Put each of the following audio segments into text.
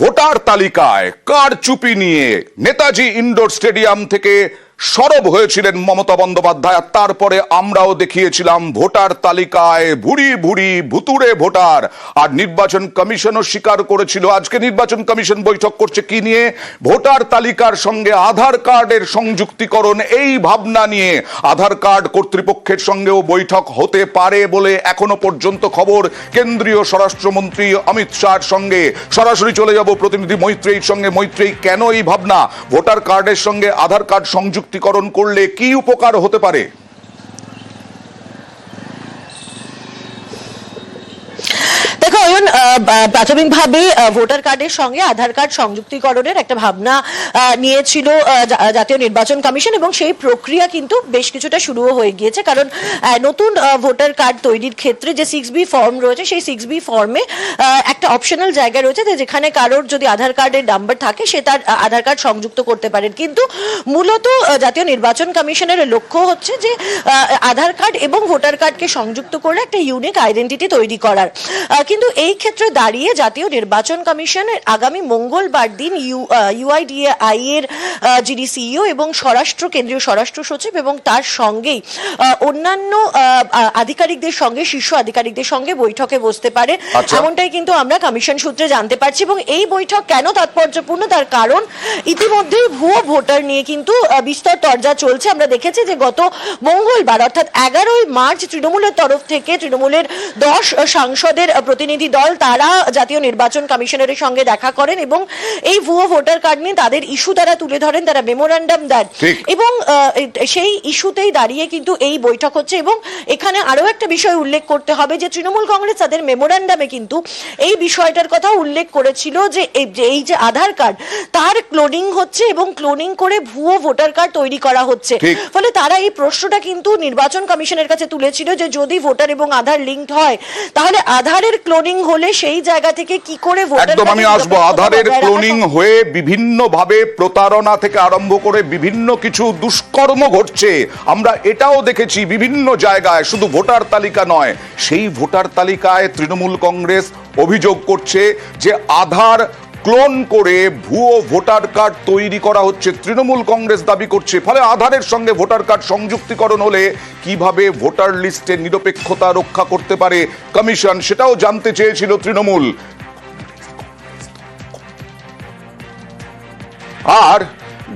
Voter তালিকায় কারচুপি নিয়ে নেতাজি ইনডোর স্টেডিয়াম থেকে সরব হয়েছিলেন মমতা বন্দ্যোপাধ্যায়। তারপরে আমরাও দেখিয়েছিলাম ভোটার তালিকায় ভুরি ভুরি ভুতুড়ে ভোটার। আর নির্বাচন কমিশনও স্বীকার করেছিল। আজকে নির্বাচন কমিশন বৈঠক করছে কি নিয়ে? ভোটার তালিকার সঙ্গে আধার কার্ডের সংযুক্তিকরণ, এই ভাবনা নিয়ে আধার কার্ড কর্তৃপক্ষের সঙ্গেও বৈঠক হতে পারে বলে এখনো পর্যন্ত খবর। কেন্দ্রীয় স্বরাষ্ট্রমন্ত্রী অমিত শাহর সঙ্গে সরাসরি চলে যাব প্রতিনিধি মৈত্রেয়ীর সঙ্গে। মৈত্রেয়ী, কেন এই ভাবনা? ভোটার কার্ডের সঙ্গে আধার কার্ড সংযুক্তিকরণ করলে কি উপকার হতে পারে? দেখো অয়ন, প্রাথমিকভাবে ভোটার কার্ডের সঙ্গে আধার কার্ড সংযুক্তিকরণের একটা ভাবনা নিয়েছিল জাতীয় নির্বাচন কমিশন, এবং সেই প্রক্রিয়া কিন্তু বেশ কিছুটা শুরুও হয়ে গিয়েছে। কারণ নতুন ভোটার কার্ড তৈরির ক্ষেত্রে যে 6B ফর্ম রয়েছে, সেই 6B ফর্মে একটা অপশনাল জায়গা রয়েছে যেখানে কারোর যদি আধার কার্ডের নাম্বার থাকে সে তার আধার কার্ড সংযুক্ত করতে পারেন। কিন্তু মূলত জাতীয় নির্বাচন কমিশনের লক্ষ্য হচ্ছে যে আধার কার্ড এবং ভোটার কার্ডকে সংযুক্ত করে একটা ইউনিক আইডেন্টিটি তৈরি করার। কিন্তু এই ক্ষেত্রে দাঁড়িয়ে জাতীয় নির্বাচন কমিশনের আগামী মঙ্গলবার দিন UIDAI এর যিনি সিইও এবং কেন্দ্রীয় স্বরাষ্ট্র সচিব এবং তার সঙ্গেই অন্যান্য আধিকারিকদের সঙ্গে, শীর্ষ আধিকারিকদের সঙ্গে বৈঠকে বসতে পারে, এমনটাই কিন্তু আমরা কমিশন সূত্রে জানতে পারছি। এবং এই বৈঠক কেন তাৎপর্যপূর্ণ তার কারণ ইতিমধ্যেই ভুয়ো ভোটার নিয়ে কিন্তু বিস্তর তরজা চলছে। আমরা দেখেছি যে গত মঙ্গলবার অর্থাৎ 11ই মার্চ তৃণমূলের তরফ থেকে তৃণমূলের 10 সাংসদের প্রতিনিধি দল তারা জাতীয় নির্বাচন কমিশনের সঙ্গে দেখা করেন এবং এই ভুয়ো ভোটার কার্ড নিয়ে তাদের ইস্যু তারা তুলে ধরেন, তারা মেমোরান্ডাম দেন এবং সেই ইস্যুতেই দাঁড়িয়ে কিন্তু এই বৈঠক হচ্ছে। এবং এখানে আরো একটা বিষয় উল্লেখ করতে হবে যে তৃণমূল কংগ্রেস তাদের মেমোরান্ডামে কিন্তু এই বিষয়টার কথা উল্লেখ করেছিল যে এই যে আধার কার্ড তার ক্লোনিং হচ্ছে এবং ক্লোনিং করে ভুয়ো ভোটার কার্ড তৈরি করা হচ্ছে। ফলে তারা এই প্রশ্নটা কিন্তু নির্বাচন কমিশনের কাছে তুলেছিল যে যদি ভোটার এবং আধার লিঙ্কড হয় তাহলে আধারের ক্লোনিং হলে সেই জায়গা থেকে কি করে ভোটার। একদম আমি আসবো। আধারের ক্লোনিং হয়ে বিভিন্ন ভাবে প্রতারণা থেকে আরম্ভ করে বিভিন্ন কিছু দুষ্কর্ম ঘটছে। আমরা এটাও দেখেছি বিভিন্ন জায়গায়, শুধু ভোটার তালিকা নয়। সেই ভোটার তালিকায় তৃণমূল কংগ্রেস অভিযোগ করছে যে আধার ক্লোন করে ভুয়ো ভোটার কার্ড তৈরি করা হচ্ছে। তৃণমূল কংগ্রেস দাবি করছে ফলে আধারের সঙ্গে ভোটার কার্ড সংযুক্তিকরণ হলে কিভাবে ভোটার লিস্টের নিরপেক্ষতা রক্ষা করতে পারে কমিশন, সেটাও জানতে চেয়েছিল তৃণমূল। আর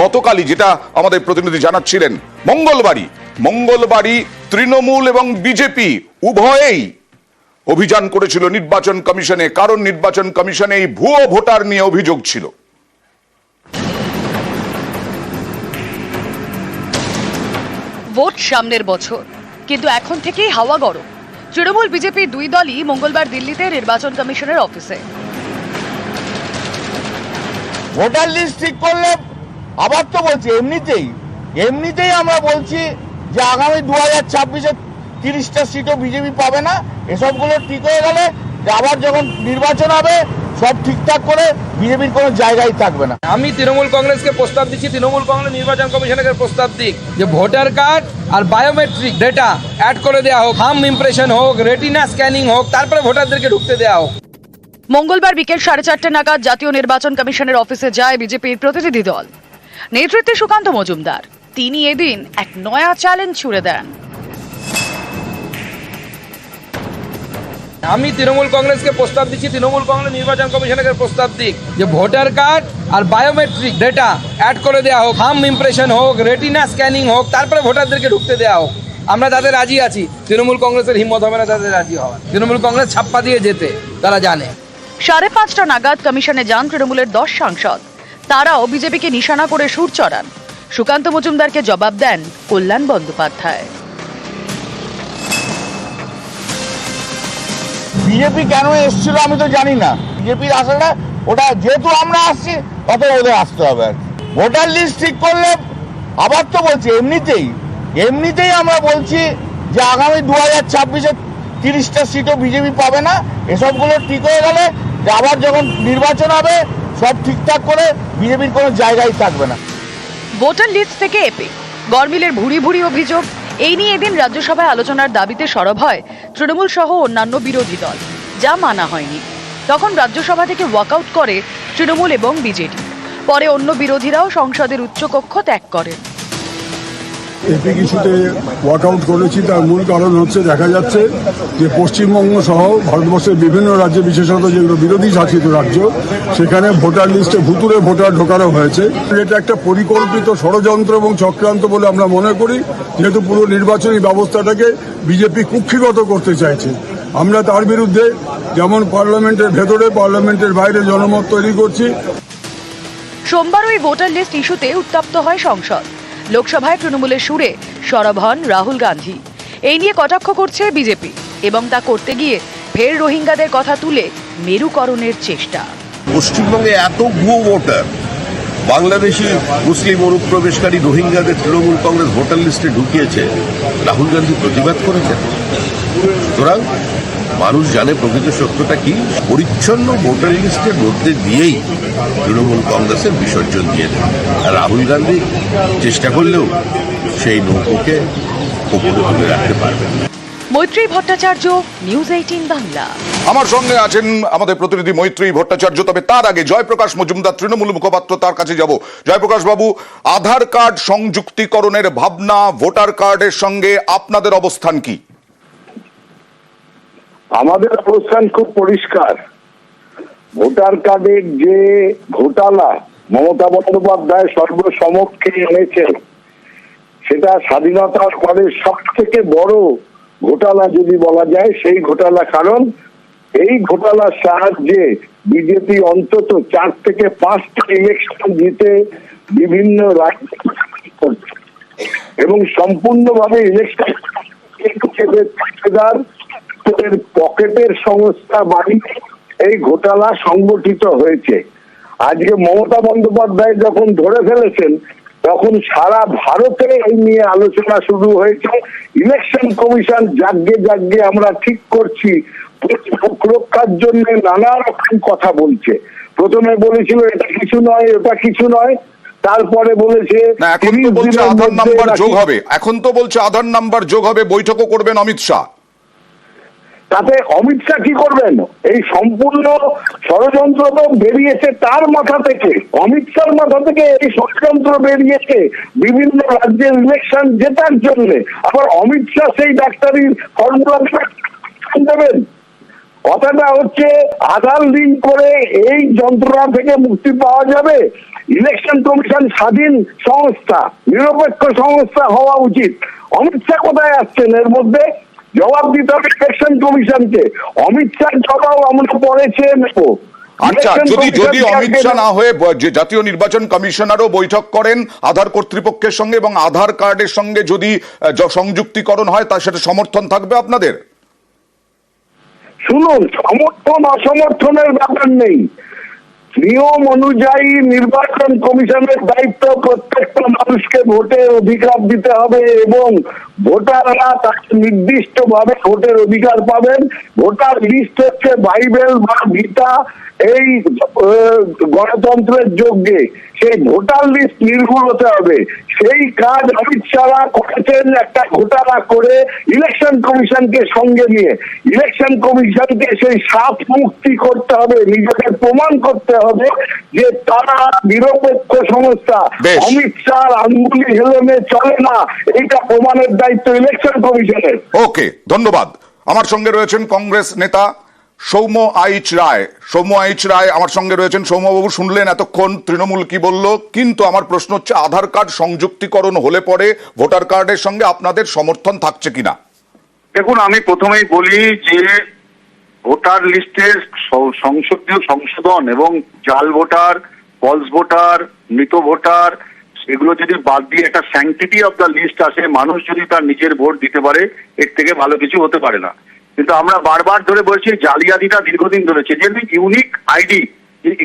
গতকালই যেটা আমাদের প্রতিনিধি জানাচ্ছিলেন, মঙ্গলবারই তৃণমূল এবং বিজেপি উভয়েই অভিযান করেছিল নির্বাচন কমিশনে, কারণ নির্বাচন কমিশনে এই ভুয়ো ভোটার নিয়ে অভিযোগ ছিল। ভোট সামনের বছর, কিন্তু এখন থেকেই হাওয়া গরম। তৃণমূল বিজেপি দুই দলই মঙ্গলবার দিল্লিতে নির্বাচন কমিশনের অফিসে। ভোটার লিস্ট ঠিক করলে আবার তো বলছি এমনিতেই আমরা বলছি যে আগামী 2026-এ 30টা সিটও বিজেপি পাবে না। এসবগুলো ঠিক হয়ে গেলে আবার যখন নির্বাচন হবে সব ঠিকঠাক করে বিজেপির কোনো জায়গায় থাকবে না। আমি তৃণমূল কংগ্রেসকে প্রস্তাব দিচ্ছি, তৃণমূল কংগ্রেস নির্বাচন কমিশনকে প্রস্তাব দিক যে ভোটার কার্ড আর বায়োমেট্রিক ডেটা অ্যাড করে দেওয়া হোক, থাম্ব ইমপ্রেশন হোক, রেটিনা স্ক্যানিং হোক, তারপরে ভোটারদেরকে ঢুকতে দেওয়া হোক। মঙ্গলবার বিকেল 4:30 নাগাদ জাতীয় নির্বাচন কমিশনের অফিসে যায় বিজেপির প্রতিনিধি দল। নেতৃত্বে সুকান্ত মজুমদার। তিনি এদিন এক নয়া চ্যালেঞ্জ ছুড়ে দেন। আমি তৃণমূল কংগ্রেসকে প্রস্তাব দিচ্ছি, তৃণমূল কংগ্রেস নির্বাচন কমিশনকে প্রস্তাব দিক যে ভোটার কার্ড আর বায়োমেট্রিক ডেটা অ্যাড করে দেওয়া হোক, থাম্ব ইমপ্রেশন হোক, রেটিনা স্ক্যানিং হোক, তারপরে ভোটারদেরকে ঢুকতে দেওয়া হোক। আমরা তাদের রাজি আছি। তৃণমূল কংগ্রেসের হিম্মত হবে না তাদের রাজি হওয়ার। তৃণমূল কংগ্রেস ছাপ্পা দিয়ে যেতে তারা জানে। 5:30 নাগাদ কমিশনে যান তৃণমূলের 10 সাংসদ। তারাও বিজেপিকে নিশানা করে সুর চড়ান। সুকান্ত মজুমদারকে জবাব দেন কল্যাণ বন্দ্যোপাধ্যায়। বিজেপি কেন এসেছিল আমি তো জানি না। বিজেপির আসাটা ওটা যেহেতু আমরা আসছি তত ওদের আসতে হবে আর কি। ভোটার লিস্ট ঠিক করলে আবার তো বলছি এমনিতেই আমরা বলছি যে আগামী 2026-এ 30টা সিটও বিজেপি পাবে না। এসবগুলো ঠিক হয়ে গেলে আবার যখন নির্বাচন হবে সব ঠিকঠাক করে বিজেপির কোনো জায়গায় থাকবে না। ভোটার লিস্ট থেকে এপিক গরমিলের ভুরি ভুরি অভিযোগ, এই নিয়ে এদিন রাজ্যসভায় আলোচনার দাবিতে সরব হয় তৃণমূল সহ অন্যান্য বিরোধী দল, যা মানা হয়নি। তখন রাজ্যসভা থেকে ওয়াকআউট করে তৃণমূল এবং বিজেডি। পরে অন্য বিরোধীরাও সংসদের উচ্চকক্ষ ত্যাগ করেন। এপিক ইস্যুতে ওয়ার্কআউট করেছি, তার মূল কারণ হচ্ছে দেখা যাচ্ছে যে পশ্চিমবঙ্গ সহ ভারতবর্ষের বিভিন্ন রাজ্যে, বিশেষত যেগুলো বিরোধী শাসিত রাজ্য, সেখানে ভোটার লিস্টে ভুতুড়ে ভোটার ঢোকানো হয়েছে। এটা একটা পরিকল্পিত ষড়যন্ত্র এবং চক্রান্ত বলে আমরা মনে করি, যেহেতু পুরো নির্বাচনী ব্যবস্থাটাকে বিজেপি কুক্ষিগত করতে চাইছে। আমরা তার বিরুদ্ধে যেমন পার্লামেন্টের ভেতরে পার্লামেন্টের বাইরে জনমত তৈরি করছি। সোমবার ওই ভোটার লিস্ট ইস্যুতে উত্তপ্ত হয় সংসদ। লোকসভায় তৃণমূলের সুরে সরব হন রাহুল গান্ধী। এই নিয়ে কটাক্ষ করছে বিজেপি এবং তা করতে গিয়ে ফের রোহিঙ্গাদের কথা তুলে মেরুকরণের চেষ্টা। পশ্চিমবঙ্গে এত ভুয়ো ভোটার, বাংলাদেশি মুসলিম অনুপ্রবেশকারী রোহিঙ্গাদের তৃণমূল কংগ্রেস ভোটার লিস্টে ঢুকিয়েছে, রাহুল গান্ধী প্রতিবাদ করেছেন। সুতরাং মানুষ জানে প্রকৃত সত্যটা কি। পরিচ্ছন্ন ভোটার লিস্টের মধ্যে দিয়েই তৃণমূল কংগ্রেসের বিসর্জন দিয়ে দেবে। আর রাহুল গান্ধী চেষ্টা করলেও সেই নৌকোকে ওপরে তুলে রাখতে পারবে না। মৈত্রী ভট্টাচার্য, নিউজ 18 বাংলা। আমার সঙ্গে আছেন আমাদের প্রতিনিধি মৈত্রী ভট্টাচার্য। তবে তার আগে জয়প্রকাশ মজুমদার, তৃণমূল মুখপাত্র, তার কাছে যাব। জয়প্রকাশ বাবু, আধার কার্ড সংযুক্তিকরণের ভাবনা, ভোটার কার্ডের সঙ্গে আপনাদের অবস্থান কি? আমাদের অবস্থান খুব পরিষ্কার। ভোটার কার্ডের যে ঘোটালা মমতা বন্দ্যোপাধ্যায় সর্বসমক্ষে এনেছেন, সেটা স্বাধীনতার পরে সব থেকে বড় ঘোটালা যদি বলা যায়, সেই ঘোটালা। কারণ এই ঘোটালার সাহায্যে বিজেপি অন্তত 4 থেকে 5টা ইলেকশন জিতে বিভিন্ন রাজ্য এবং সম্পূর্ণভাবে ইলেকশন পকেটের সংস্থা বাড়িতে এই ঘোটালা সংগঠিত হয়েছে। আজকে মমতা বন্দ্যোপাধ্যায় যখন ধরে ফেলেছেন, তখন সারা ভারতে এই নিয়ে আলোচনা শুরু হয়েছে। ইলেকশন কমিশন জাগ্গে জাগ্গে আমরা ঠিক করছি রক্ষার জন্য নানা রকম কথা বলছে। প্রথমে বলেছিল এটা কিছু নয়, ওটা কিছু নয়, তারপরে বলেছে এখন তো বলছে আধার নাম্বার যোগ হবে, এখন তো বলছে আধার নাম্বার যোগ হবে, বৈঠকও করবেন অমিত শাহ। তাতে অমিত শাহ কি করবেন? এই সম্পূর্ণ ষড়যন্ত্র তো বেরিয়েছে তার মাথা থেকে, অমিত শাহর মাথা থেকে এই ষড়যন্ত্র বেরিয়েছে বিভিন্ন রাজ্যের ইলেকশন জেতার জন্য। আবার অমিত শাহ সেই ডাক্তারির ফর্মুলা দেবেন? কথাটা হচ্ছে আধার লিঙ্ক করে এই যন্ত্রণা থেকে মুক্তি পাওয়া যাবে। ইলেকশন কমিশন স্বাধীন সংস্থা, নিরপেক্ষ সংস্থা হওয়া উচিত। অমিত শাহ কোথায় আসছেন এর মধ্যে? জবাব দিতে হবে ইলেকশন কমিশনকে। অমিত শাহ জবাব আমরা পরে চেয়ে নেব। আচ্ছা, যদি অমিত শাহ না হয়ে যে জাতীয় নির্বাচন কমিশনারও বৈঠক করেন আধার কর্তৃপক্ষের সঙ্গে এবং আধার কার্ডের সঙ্গে যদি সংযুক্তিকরণ হয়, তা সেটা সমর্থন থাকবে আপনাদের? শুনুন, সমর্থন অসমর্থনের ব্যাপার নেই। নিয়ম অনুযায়ী নির্বাচন কমিশনের দায়িত্ব প্রত্যেকটা মানুষকে ভোটের অধিকার দিতে হবে এবং ভোটাররা তাকে নির্দিষ্টভাবে ভোটের অধিকার পাবেন। ভোটার লিস্ট হচ্ছে বাইবেল বা গীতা এই গণতন্ত্রের যজ্ঞে। সেই ভোটার লিস্ট নির্ভুল হতে হবে। সেই কাজ অমিত শাহ করেছেন একটা ঘোটালা করে ইলেকশন কমিশনকে সঙ্গে নিয়ে। ইলেকশন কমিশনকে সেই সাপ মুক্তি করতে হবে, নিজেকে প্রমাণ করতে হবে যে তারা নিরপেক্ষ সংস্থা। অমিত শাহ আঙ্গুলি হেলনে চলে না, এইটা প্রমাণের দায়িত্ব ইলেকশন কমিশনের। ওকে, ধন্যবাদ। আমার সঙ্গে রয়েছেন কংগ্রেস নেতা সৌম্য আইচ রায়। সৌম্য আইচ রায় আমার সঙ্গে রয়েছেন। সৌম্যবাবু, শুনলেন এতক্ষণ তৃণমূল কি বলল, কিন্তু আমার প্রশ্ন হচ্ছে আধার কার্ড সংযুক্তিকরণ হলে পরে ভোটার কার্ডের সঙ্গে আপনাদের সমর্থন থাকছে কিনা? দেখুন, আমি প্রথমেই বলি যে ভোটার লিস্টের সংসদীয় সংশোধন এবং জাল ভোটার, ফলস ভোটার, মৃত ভোটার, এগুলো যদি বাদ দিয়ে একটা স্যাংটিটি অফ দ্য লিস্ট আসে, মানুষ যদি তার নিজের ভোট দিতে পারে, এর থেকে ভালো কিছু হতে পারে না। কিন্তু আমরা বারবার ধরে বলছি জালিয়াতিটা দীর্ঘদিন ধরেছে। যেমনি ইউনিক আইডি,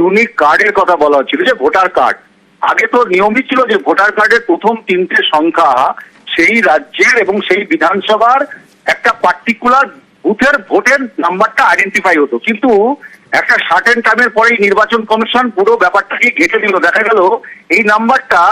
ইউনিক কার্ডের কথা বলা হচ্ছিল যে ভোটার কার্ড, আগে তো নিয়মই ছিল যে ভোটার কার্ডের প্রথম 3টে সংখ্যা সেই রাজ্যের এবং সেই বিধানসভার একটা পার্টিকুলার বুথের ভোটের নাম্বারটা আইডেন্টিফাই হতো। কিন্তু একটা সার্টেন টাইমের পরেই নির্বাচন কমিশন পুরো ব্যাপারটাকে ঘেটে দিল। দেখা গেল এই নাম্বারটা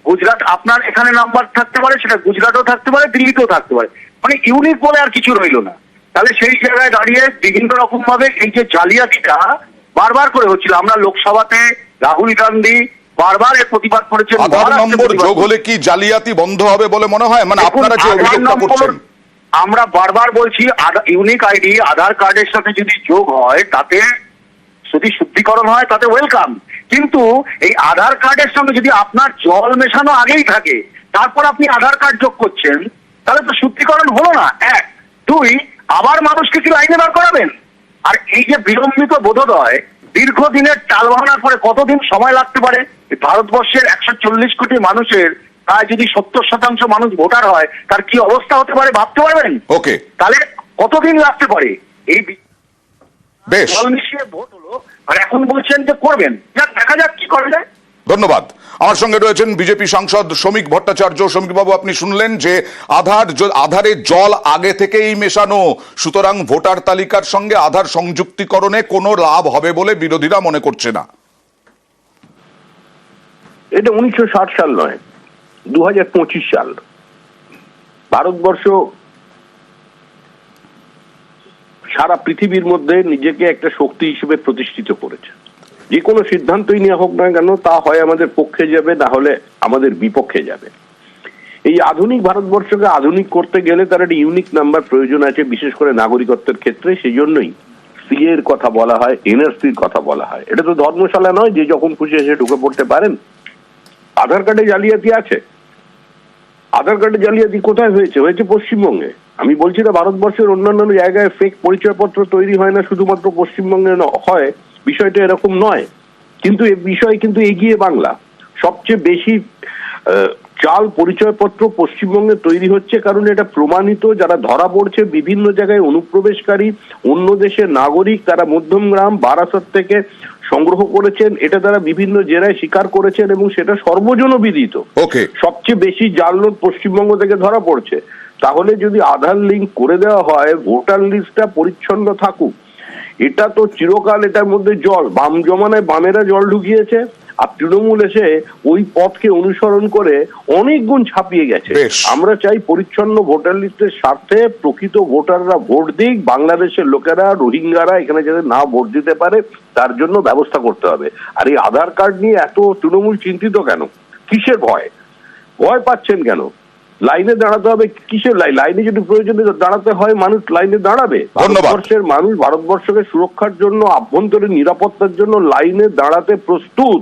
গুজরাট, আপনার এখানে নাম্বার থাকতে পারে, সেটা গুজরাটও থাকতে পারে, দিল্লিতেও থাকতে পারে, মানে ইউনিক বলে আর কিছু রইল না। তাহলে সেই জায়গায় দাঁড়িয়ে বিভিন্ন রকম ভাবে এই যে জালিয়াতিটা, বারবার করে হচ্ছিল। আমরা লোকসভাতে রাহুল গান্ধী বারবার এর প্রতিবাদ করেছেন। আধার মহারাষ্ট্রে নম্বর প্রতিবাদ যোগ হলে কি জালিয়াতি বন্ধ হবে বলে মনে হয়? মানে দেখুন, আপনারা যে আধার অভিযোগটা নম্বর করছেন। আমরা বারবার বলছি ইউনিক আইডি আধার কার্ডের সাথে যদি যোগ হয়, তাতে যদি শুদ্ধিকরণ হয় তাতে ওয়েলকাম। কিন্তু এই আধার কার্ডের সঙ্গে যদি আপনার জল মেশানো আগেই থাকে, তারপর আপনি আধার কার্ড যোগ করছেন, তাহলে তো শুদ্ধিকরণ হলো না। এক, দুই, আবার মানুষকে কি লাইনে বার করাবেন? আর এই যে বিলম্বিত বোধোদয়, দীর্ঘদিনের টালবাহানার পরে কতদিন সময় লাগতে পারে? ভারতবর্ষের 140 কোটি মানুষের প্রায় যদি 70% মানুষ ভোটার হয়, তার কি অবস্থা হতে পারে ভাবতে পারবেন? ওকে, তাহলে কতদিন লাগতে পারে? এই বেশ, জল মিশিয়ে ভোট হলো, আর এখন বলছেন যে করবেন। যাক, দেখা যাক কি করা যায়। ধন্যবাদ। আমার সঙ্গে রয়েছেন বিজেপি সাংসদ শ্রমিক ভট্টাচার্য। শ্রমিক বাবু, আপনি শুনলেন যে আধারে জল আগে থেকেই মেশানো, সুতরাং ভোটার তালিকার সঙ্গে আধার সংযুক্তিকরণে কোনো লাভ হবে বলে বিরোধীরা মনে করছে না। এটা 1960 সাল নয়, 2025 সাল। ভারতবর্ষ সারা পৃথিবীর মধ্যে নিজেকে একটা শক্তি হিসেবে প্রতিষ্ঠিত করেছে। যে কোনো সিদ্ধান্তই নেওয়া হোক না কেন, তা হয় আমাদের পক্ষে যাবে, না হলে আমাদের বিপক্ষে যাবে। এই আধুনিক ভারতবর্ষকে আধুনিক করতে গেলে তার একটা ইউনিক নাম্বার প্রয়োজন আছে, বিশেষ করে নাগরিকত্বের ক্ষেত্রে। সেই জন্যই সিএ এর কথা বলা হয়, এনআরসির কথা বলা হয়। এটা তো ধর্মশালা নয় যে যখন খুশি এসে ঢুকে পড়তে পারেন। আধার কার্ডে জালিয়াতি আছে। আধার কার্ডে জালিয়াতি কোথায় হয়েছে? হয়েছে পশ্চিমবঙ্গে। আমি বলছি না ভারতবর্ষের অন্যান্য জায়গায় ফেক পরিচয়পত্র তৈরি হয় না, শুধুমাত্র পশ্চিমবঙ্গে হয়, বিষয়টা এরকম নয়। কিন্তু এ বিষয় কিন্তু এগিয়ে বাংলা। সবচেয়ে বেশি জাল পরিচয়পত্র পশ্চিমবঙ্গে তৈরি হচ্ছে, কারণ এটা প্রমাণিত। যারা ধরা পড়ছে বিভিন্ন জায়গায় অনুপ্রবেশকারী, অন্য দেশের নাগরিক, তারা মধ্যমগ্রাম বারাসত থেকে সংগ্রহ করেছেন। এটা তারা বিভিন্ন জেলায় স্বীকার করেছেন এবং সেটা সর্বজনবিদিত। ওকে, সবচেয়ে বেশি জাল নোট পশ্চিমবঙ্গ থেকে ধরা পড়ছে। তাহলে যদি আধার লিঙ্ক করে দেওয়া হয়, ভোটার লিস্টটা পরিচ্ছন্ন থাকুক। এটা তো চিরকাল এটার মধ্যে জল, বাম জমানায় বামেরা জল ঢুকিয়েছে, আর তৃণমূল এসে ওই পথকে অনুসরণ করে অনেক গুণ ছাপিয়ে গেছে। আমরা চাই পরিচ্ছন্ন ভোটার লিস্টের স্বার্থে প্রকৃত ভোটাররা ভোট দিক। বাংলাদেশের লোকেরা, রোহিঙ্গারা এখানে যাতে না ভোট দিতে পারে, তার জন্য ব্যবস্থা করতে হবে। আর এই আধার কার্ড নিয়ে এত তৃণমূল চিন্তিত কেন? কিসের ভয়? ভয় পাচ্ছেন কেন? লাইনে দাঁড়াতে হবে কিসের? লাইনে যদি প্রয়োজনে দাঁড়াতে হয়, মানুষ লাইনে দাঁড়াবে। ভারতবর্ষের মানুষ ভারতবর্ষকে সুরক্ষার জন্য, আভ্যন্তরীণ নিরাপত্তার জন্য লাইনে দাঁড়াতে প্রস্তুত।